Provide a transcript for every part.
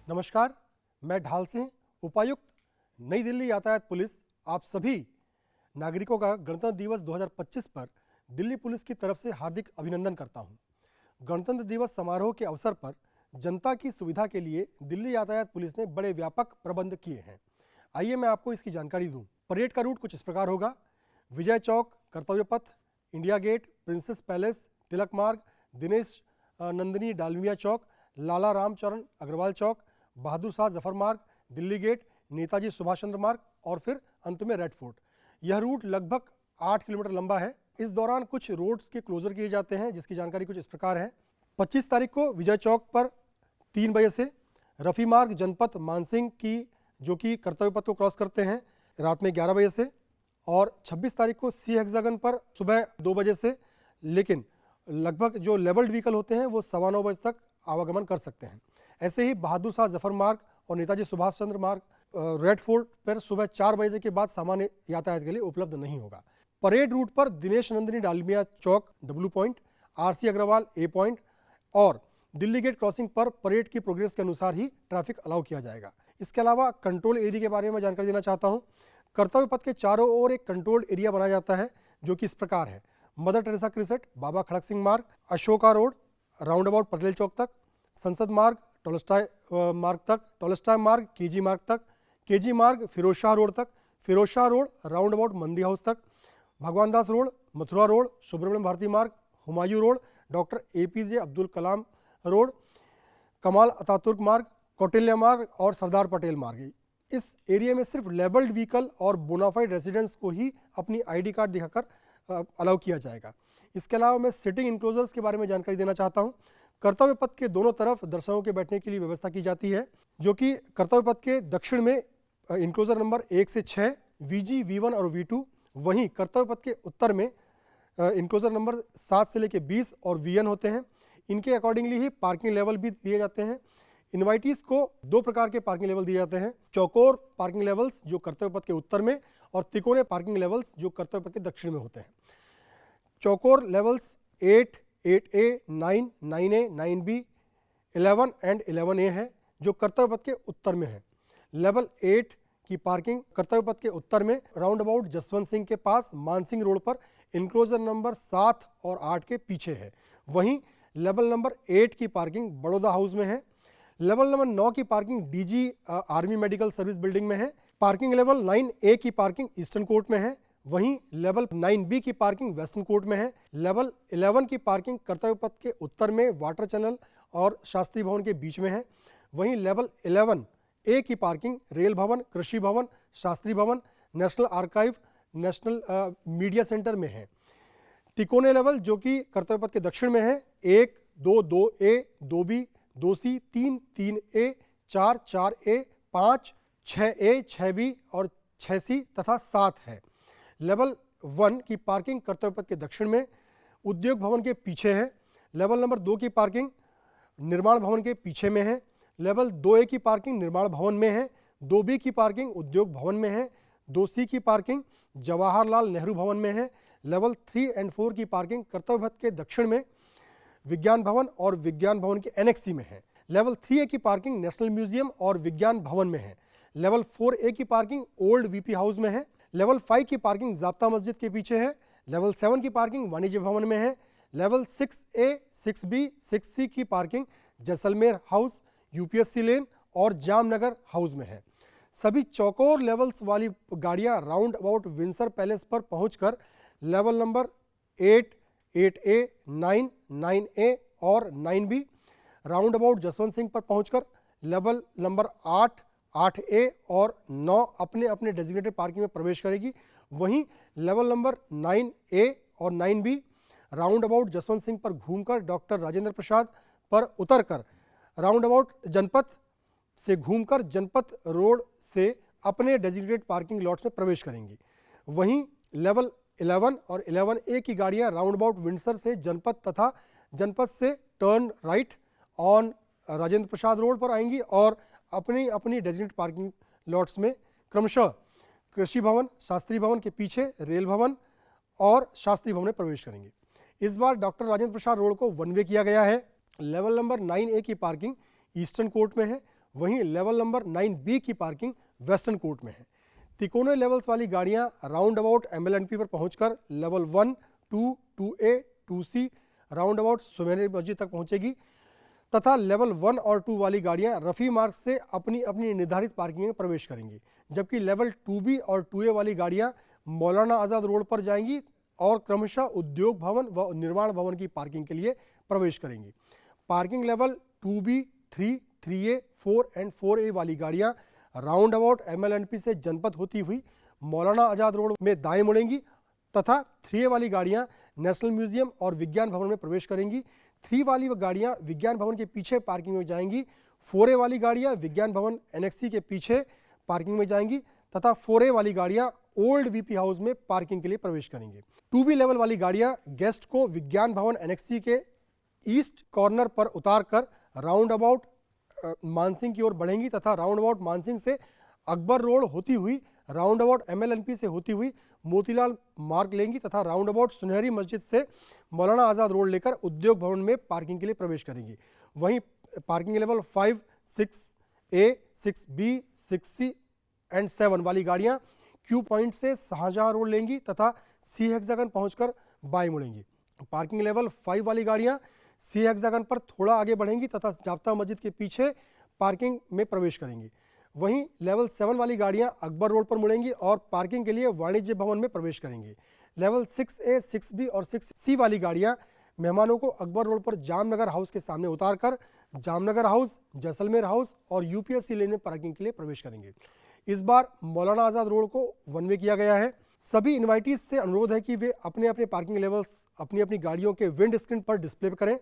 नमस्कार, मैं ढाल सिंह, उपायुक्त नई दिल्ली यातायात पुलिस आप सभी नागरिकों का गणतंत्र दिवस 2025 पर दिल्ली पुलिस की तरफ से हार्दिक अभिनंदन करता हूं। गणतंत्र दिवस समारोह के अवसर पर जनता की सुविधा के लिए दिल्ली यातायात पुलिस ने बड़े व्यापक प्रबंध किए हैं। आइए मैं आपको इसकी जानकारी दूं। परेड का रूट कुछ इस प्रकार होगा। विजय चौक, कर्तव्य पथ, इंडिया गेट, प्रिंसेस पैलेस, तिलक मार्ग, दिनेश नंदिनी डालमिया चौक, लाला रामचरण अग्रवाल चौक, बहादुर शाह जफर मार्ग, दिल्ली गेट, नेताजी सुभाष चंद्र मार्ग और फिर अंत में रेड फोर्ट। यह रूट लगभग 8 किलोमीटर लंबा है। इस दौरान कुछ रोड्स के क्लोजर किए जाते हैं, जिसकी जानकारी कुछ इस प्रकार है। 25 तारीख को विजय चौक पर 3 बजे से रफ़ी मार्ग जनपथ मानसिंह की जो कि कर्तव्य पथ को क्रॉस करते हैं रात में 11 बजे से, और 26 तारीख को सी हेक्सागन पर सुबह 2 बजे से, लेकिन लगभग जो लेवल्ड व्हीकल होते हैं वो 9:15 बजे तक आवागमन कर सकते हैं। ऐसे ही बहादुर शाह जफर मार्ग और नेताजी सुभाष चंद्र मार्ग रेड फोर्ट पर सुबह 4 बजे के बाद सामान्य यातायात के लिए उपलब्ध नहीं होगा। परेड रूट पर Dinesh Nandini Dalmiya Chowk W point, RC Agrawal A point और दिल्ली गेट क्रॉसिंग पर परेड की प्रोग्रेस के अनुसार ही ट्रैफिक अलाउ किया जाएगा। इसके अलावा कंट्रोल एरिया के बारे में जानकारी देना चाहता हूँ। कर्तव्य पथ के चारों ओर एक कंट्रोल्ड एरिया बनाया जाता है जो कि इस प्रकार है। Mother Teresa crescent, Baba Kharak Singh Marg, Ashoka road, roundabout Patel Chowk तक, संसद मार्ग टॉलस्टॉय मार्ग तक, टॉलस्टॉय मार्ग केजी मार्ग तक, केजी मार्ग फिरोज शाह रोड तक, Firoz Shah road roundabout Mandi house तक, Bhagwan Das road, Mathura road, Subramania Bharti Marg, Humayun road, doctor APJ Abdul Kalam road, Kemal Ataturk Marg, Kautilya मार्ग और सरदार पटेल मार्ग। इस एरिया में सिर्फ लेबल्ड व्हीकल और बोनाफाइड रेजिडेंट्स को ही अपनी ID कार्ड दिखाकर अलाउ किया जाएगा। इसके अलावा मैं सिटिंग इंक्लोजर्स के बारे में जानकारी देना चाहता हूं। कर्तव्य पथ के दोनों तरफ दर्शकों के बैठने के लिए व्यवस्था की जाती है, जो कि कर्तव्य पथ के दक्षिण में इंक्लोजर नंबर 1 से 6 VG, V1 और V2, वहीं कर्तव्य पथ के उत्तर में इंक्लोजर नंबर 7 से लेकर 20 और VN होते हैं। इनके अकॉर्डिंगली ही पार्किंग लेवल भी दिए जाते हैं। इन्वाइटीज़ को 2 प्रकार के पार्किंग लेवल दिए जाते हैं। चौकोर पार्किंग लेवल्स जो कर्तव्य पथ के उत्तर में, और तिकोने पार्किंग लेवल्स जो कर्तव्य पथ के दक्षिण में होते हैं। चौकोर levels 8, 8A, 9, 9A, 9B, 11 and 11A है जो कर्तव्य पथ के उत्तर में है। लेवल 8 की पार्किंग कर्तव्य पथ के उत्तर में राउंड अबाउट जसवंत सिंह के पास मानसिंह रोड पर इंक्लोजर नंबर 7 और 8 के पीछे है। वहीं लेवल नंबर 8 की पार्किंग बड़ौदा हाउस में है। लेवल नंबर 9 की parking DG army medical service building में है। पार्किंग लेवल 9A की पार्किंग ईस्टर्न कोर्ट में है। वहीं लेवल 9B की पार्किंग वेस्टर्न कोर्ट में है। लेवल 11 की पार्किंग कर्तव्य पथ के उत्तर में वाटर चैनल और शास्त्री भवन के बीच में है। वहीं लेवल 11A की पार्किंग रेल भवन, कृषि भवन, शास्त्री भवन, national archive, national media centre में है। तिकोने लेवल जो कि कर्तव्य पथ के दक्षिण में है 1, 2, 2A, 2B, 2C, 3, 3A, 4, 4A, 5, 6A, 6B और 6C तथा 7 है। लेवल 1 की पार्किंग कर्तव्य पथ के दक्षिण में उद्योग भवन के पीछे है। लेवल नंबर 2 की पार्किंग निर्माण भवन के पीछे में है। लेवल 2A की पार्किंग निर्माण भवन में है। 2B की पार्किंग उद्योग भवन में है। 2C की पार्किंग जवाहरलाल नेहरू भवन में है। लेवल 3 एंड 4 की पार्किंग कर्तव्य पथ के दक्षिण में विज्ञान भवन और विज्ञान भवन के एनेक्सी में है। लेवल 3A की पार्किंग नेशनल म्यूजियम और विज्ञान भवन में है। लेवल 4A की पार्किंग ओल्ड VP हाउस में है। लेवल 5 की पार्किंग जाब्ता मस्जिद के पीछे है। लेवल 7 की पार्किंग वाणिज्य भवन में है। लेवल 6A, 6B, 6C की पार्किंग जैसलमेर हाउस, UPSC लेन और जामनगर हाउस में है। सभी चौकोर लेवल्स वाली गाड़ियां राउंड अबाउट विंसर पैलेस पर पहुंचकर लेवल नंबर 8, 8A, 9, 9A और 9B, round about Jaswant Singh पर पहुंचकर लेवल नंबर 8, 8A और 9 अपने अपने डेजिग्नेटेड पार्किंग में प्रवेश करेगी। वहीं लेवल नंबर 9A और 9B round about Jaswant Singh पर घूमकर डॉक्टर राजेंद्र प्रसाद पर उतरकर राउंड अबाउट जनपथ से घूमकर जनपथ रोड से अपने डेजिग्नेटेड पार्किंग लॉट्स में प्रवेश करेंगी। वहीं लेवल 11 और 11A की गाड़ियां राउंड अबाउट विंडसर से जनपथ तथा जनपथ से turn right on Rajendra Prasad road पर आएंगी और अपनी अपनी डेजिग्नेटेड पार्किंग लॉट्स में क्रमशः कृषि भवन, शास्त्री भवन के पीछे रेल भवन और शास्त्री भवन में प्रवेश करेंगे। इस बार डॉक्टर राजेंद्र प्रसाद रोड को 1 वे किया गया है। लेवल नंबर 9A की पार्किंग ईस्टर्न कोर्ट में है। वहीं लेवल नंबर 9B की पार्किंग वेस्टर्न कोर्ट में है। तिकोने लेवल्स वाली गाड़ियां राउंड अबाउट MLNP पर पहुंचकर level 1, 2, 2A, 2C round about Sumer मस्जिद तक पहुंचेगी तथा लेवल 1 और 2 वाली गाड़ियां रफ़ी मार्ग से अपनी अपनी निर्धारित पार्किंग में प्रवेश करेंगी, जबकि लेवल 2B और 2A वाली गाड़ियां मौलाना आज़ाद रोड पर जाएंगी और क्रमशः उद्योग भवन व निर्माण भवन की पार्किंग के लिए प्रवेश करेंगी। Parking level 2B, 3, 3A, 4 and 4A वाली गाड़ियां राउंड अबाउट MLNP से जनपद होती हुई मौलाना आज़ाद रोड में दाएं मुड़ेंगी तथा 3A वाली गाड़ियां नेशनल म्यूजियम और विज्ञान भवन में प्रवेश करेंगी। 3 वाली गाड़ियां विज्ञान भवन के पीछे पार्किंग में जाएंगी। 4A वाली गाड़ियां विज्ञान भवन NXC के पीछे पार्किंग में जाएंगी तथा 4A वाली गाड़ियां ओल्ड VP हाउस में पार्किंग के लिए प्रवेश करेंगी। 2B लेवल वाली गाड़ियां गेस्ट को विज्ञान भवन NXC के ईस्ट कॉर्नर पर उतारकर राउंड अबाउट मानसिंह की ओर बढ़ेंगी तथा राउंड अबाउट मानसिंह से अकबर रोड होती हुई राउंड अबाउट MLNP से होती हुई मोतीलाल मार्ग लेंगी तथा राउंड अबाउट सुनहरी मस्जिद से मौलाना आज़ाद रोड लेकर उद्योग भवन में पार्किंग के लिए प्रवेश करेंगी। वहीं parking level 5, 6A, 6B, 6C and 7 वाली गाड़ियां क्यू पॉइंट से शाहजहां रोड लेंगी तथा C हेक्सागन पहुंचकर बाएं मुड़ेंगी। पार्किंग लेवल 5 वाली गाड़ियां C हेक्सागन पर थोड़ा आगे बढ़ेंगी तथा जाब्ता मस्जिद के पीछे पार्किंग में प्रवेश करेंगी। वहीं लेवल 7 वाली गाड़ियां अकबर रोड पर मुड़ेंगी और पार्किंग के लिए वाणिज्य भवन में प्रवेश करेंगी। लेवल 6A, 6B और 6C वाली गाड़ियां मेहमानों को अकबर रोड पर जामनगर हाउस के सामने उतारकर जामनगर हाउस, जैसलमेर हाउस और UPSC लेन में पार्किंग के लिए प्रवेश करेंगे। इस बार मौलाना आज़ाद रोड को वन वे किया गया है। सभी इन्वाइटीज से अनुरोध है कि वे अपने अपने पार्किंग लेवल्स अपनी अपनी गाड़ियों के विंड स्क्रीन पर डिस्प्ले करें,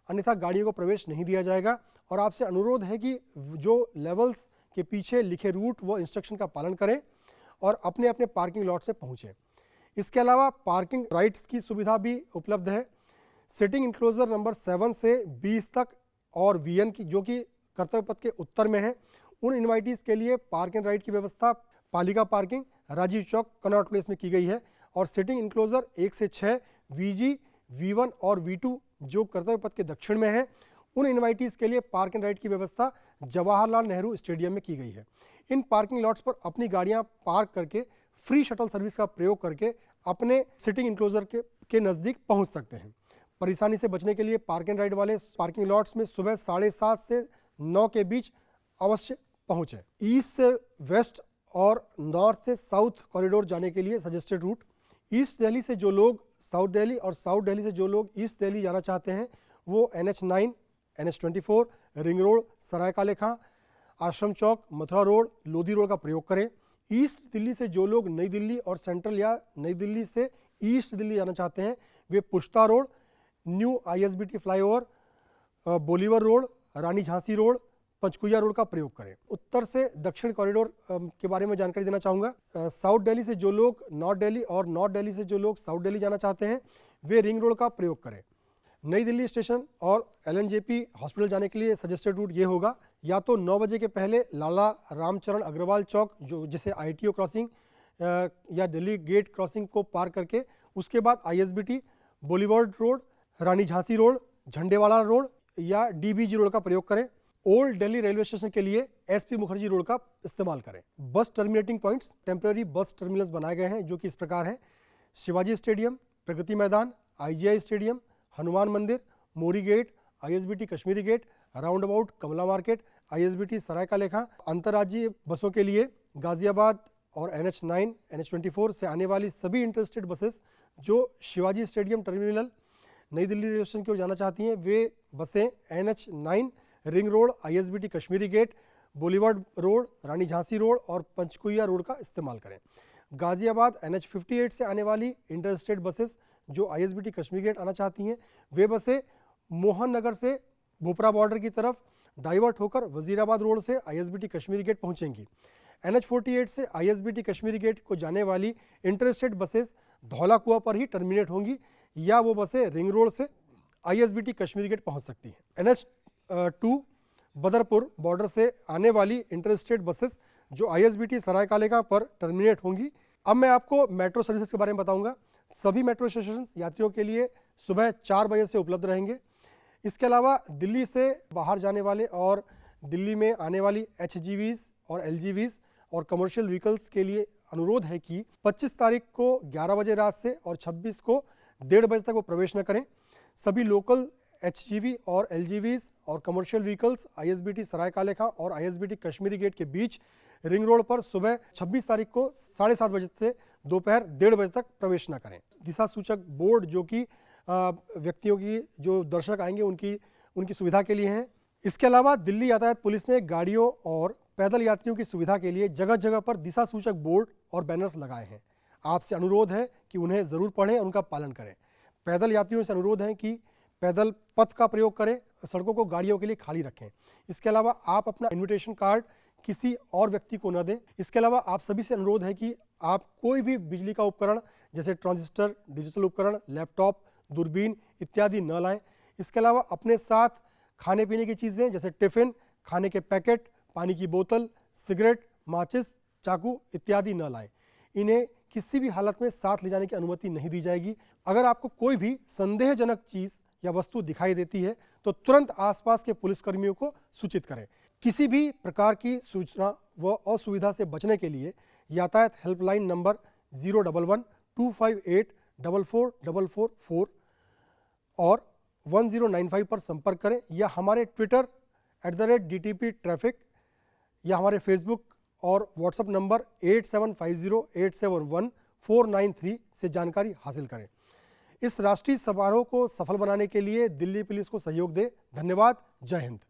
अन्यथा गाड़ियों को प्रवेश नहीं दिया जाएगा। और आपसे अनुरोध है कि जो लेवल्स के पीछे लिखे रूट व इंस्ट्रक्शन का पालन करें और अपने अपने पार्किंग लॉट से पहुंचें। इसके अलावा पार्किंग राइट्स की सुविधा भी उपलब्ध है। सिटिंग इंक्लोजर नंबर 7 से 20 तक और VN की जो कि कर्तव्य पथ के उत्तर में है, उन इन्वाइटीज के लिए पार्क एंड राइड की व्यवस्था पालिका parking Rajiv Chowk Connaught place में की गई है। और सिटिंग इंक्लोजर 1 से 6 VG, V1 और V2 जो कर्तव्य पथ के दक्षिण में है, उन इन्वाइटीज के लिए पार्क एंड राइड की व्यवस्था जवाहरलाल नेहरू स्टेडियम में की गई है। इन पार्किंग लॉट्स पर अपनी गाड़ियां पार्क करके फ्री शटल सर्विस का प्रयोग करके अपने सिटिंग इंक्लोजर के नज़दीक पहुंच सकते हैं। परेशानी से बचने के लिए पार्क एंड राइड वाले पार्किंग लॉट्स में सुबह 7:30 से 9 के बीच अवश्य पहुंचे। ईस्ट से वेस्ट और नॉर्थ से साउथ कॉरिडोर जाने के लिए सजेस्टेड रूट, ईस्ट दिल्ली से जो लोग साउथ दिल्ली और साउथ दिल्ली से जो लोग ईस्ट दिल्ली जाना चाहते हैं वो NH9, NH24, रिंग रोड, सराय काले खां, आश्रम चौक, मथुरा रोड, लोधी रोड का प्रयोग करें। ईस्ट दिल्ली से जो लोग नई दिल्ली और सेंट्रल या नई दिल्ली से ईस्ट दिल्ली जाना चाहते हैं वे Pushta road, new ISBT flyover, boulevard road, Rani Jhansi road, Panchkuian road का प्रयोग करें। उत्तर से दक्षिण कॉरिडोर के बारे में जानकारी देना चाहूँगा। साउथ दिल्ली से जो लोग नॉर्थ दिल्ली और नॉर्थ दिल्ली से जो लोग साउथ दिल्ली जाना चाहते हैं वे रिंग रोड का प्रयोग करें। नई दिल्ली स्टेशन और LNJP हॉस्पिटल जाने के लिए सजेस्टेड रूट ये होगा, या तो 9 बजे के पहले लाला रामचरण अग्रवाल चौक जो जिसे ITO क्रॉसिंग या दिल्ली गेट क्रॉसिंग को पार करके उसके बाद ISBT, बोलीवर्ड road, Rani Jhansi road, Jhandewala road या DBG रोड का प्रयोग करें। ओल्ड दिल्ली रेलवे स्टेशन के लिए SP मुखर्जी रोड का इस्तेमाल करें। बस टर्मिनेटिंग पॉइंट्स, टेम्पररी बस टर्मिनल्स बनाए गए हैं जो कि इस प्रकार हैं: Shivaji stadium, Pragati Maidan, IGI stadium, Hanuman Mandir, Mori gate, ISBT Kashmiri gate, roundabout Kamla market, ISBT Sarai Kale Khan. अंतर्राज्यीय बसों के लिए गाजियाबाद और NH9, NH24 से आने वाली सभी इंटरस्टेट बसेस जो शिवाजी स्टेडियम टर्मिनल नई दिल्ली रेलवे स्टेशन की ओर जाना चाहती हैं वे बसें NH9, ring road, ISBT Kashmiri gate, boulevard road, Rani Jhansi road और पंचकुइया रोड का इस्तेमाल करें। गाजियाबाद NH58 से आने वाली इंटरस्टेट बसेस जो ISBT कश्मीरी गेट आना चाहती हैं वे बसें मोहन नगर से भोपरा बॉर्डर की तरफ डाइवर्ट होकर वजीराबाद रोड से ISBT कश्मीरी गेट पहुंचेंगी। NH48 से ISBT कश्मीरी गेट को जाने वाली इंटरस्टेट बसेस धौला कुआं पर ही टर्मिनेट होंगी या वो बसें रिंग रोड से ISBT कश्मीरी गेट पहुंच सकती हैं। NH2 बदरपुर बॉर्डर से आने वाली इंटरस्टेट बसेस जो ISBT सराय काले खां पर टर्मिनेट होंगी। अब मैं आपको मेट्रो सर्विसेज के बारे में बताऊंगा। सभी मेट्रो स्टेशन यात्रियों के लिए सुबह 4 बजे से उपलब्ध रहेंगे। इसके अलावा दिल्ली से बाहर जाने वाले और दिल्ली में आने वाली HGVs और LGVs और कमर्शियल व्हीकल्स के लिए अनुरोध है कि 25 तारीख को 11 बजे रात से और 26 को 1:30 बजे तक वो प्रवेश न करें। सभी लोकल HGV और LGVs और कमर्शियल व्हीकल्स ISBT सरायकाले खां और ISBT कश्मीरी गेट के बीच रिंग रोड पर सुबह 26 तारीख को 7:30 बजे से दोपहर 1:30 बजे तक प्रवेश न करें। दिशा सूचक बोर्ड जो कि व्यक्तियों की, जो दर्शक आएंगे उनकी सुविधा के लिए हैं। इसके अलावा दिल्ली यातायात पुलिस ने गाड़ियों और पैदल यात्रियों की सुविधा के लिए जगह जगह पर दिशा सूचक बोर्ड और बैनर्स लगाए हैं। आपसे अनुरोध है कि उन्हें ज़रूर पढ़ें और उनका पालन करें। पैदल यात्रियों से अनुरोध है कि पैदल पथ का प्रयोग करें, सड़कों को गाड़ियों के लिए खाली रखें। इसके अलावा आप अपना इन्विटेशन कार्ड किसी और व्यक्ति को न दें। इसके अलावा आप सभी से अनुरोध है कि आप कोई भी बिजली का उपकरण जैसे ट्रांजिस्टर, डिजिटल उपकरण, लैपटॉप, दूरबीन इत्यादि न लाएं। इसके अलावा अपने साथ खाने पीने की चीज़ें जैसे टिफ़िन, खाने के पैकेट, पानी की बोतल, सिगरेट, माचिस, चाकू इत्यादि न लाएं। इन्हें किसी भी हालत में साथ ले जाने की अनुमति नहीं दी जाएगी। अगर आपको कोई भी संदेहजनक चीज़ या वस्तु दिखाई देती है तो तुरंत आसपास के पुलिसकर्मियों को सूचित करें। किसी भी प्रकार की सूचना व असुविधा से बचने के लिए यातायात हेल्पलाइन नंबर 011-258-4444 और 1095 पर संपर्क करें या हमारे ट्विटर @DTP ट्रैफिक या हमारे फेसबुक और व्हाट्सएप नंबर 8750871493 से जानकारी हासिल करें। इस राष्ट्रीय समारोह को सफल बनाने के लिए दिल्ली पुलिस को सहयोग दें। धन्यवाद। जय हिंद।